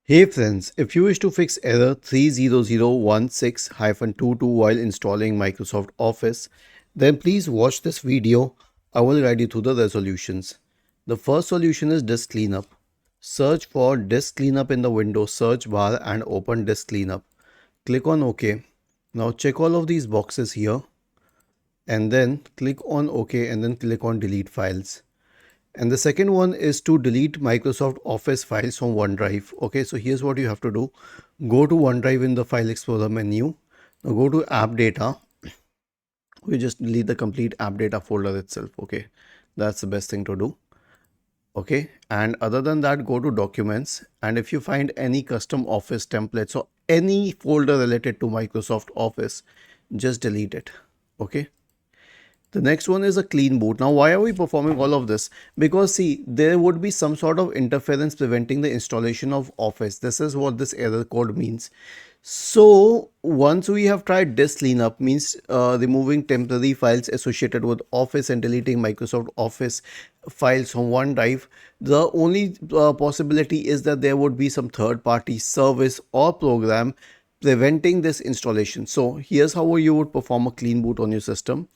Hey friends, if you wish to fix error 30016-22 while installing Microsoft Office, then please watch this video. I will guide you through the resolutions. The first solution is disk cleanup. Search for disk cleanup in the Windows search bar and open disk cleanup. Click on OK. Now check all of these boxes here and then click on OK and then click on delete files. And the second one is to delete Microsoft Office files from OneDrive. Okay, so here's what you have to do. Go to OneDrive in the File Explorer menu. Now go to App Data. We just delete the complete App Data folder itself. Okay, that's the best thing to do. Okay, and other than that, go to Documents. And if you find any custom Office templates or any folder related to Microsoft Office, just delete it. Okay. The next one is a clean boot. Now, why are we performing all of this? Because see, there would be some sort of interference preventing the installation of Office. This is what this error code means. So once we have tried disk cleanup, means removing temporary files associated with Office and deleting Microsoft Office files from OneDrive, the only possibility is that there would be some third-party service or program preventing this installation. So here's how you would perform a clean boot on your system.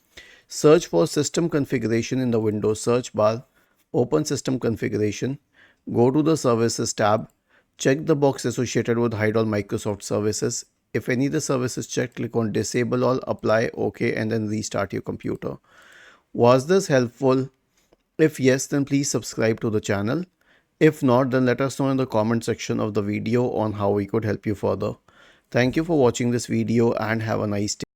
Search for system configuration in the Windows search bar, open system configuration, go to the services tab, check the box associated with hide all Microsoft services. If any of the services checked, click on disable all, apply, OK, and then restart your computer. Was this helpful? If yes, then please subscribe to the channel. If not, then let us know in the comment section of the video on how we could help you further. Thank you for watching this video and have a nice day.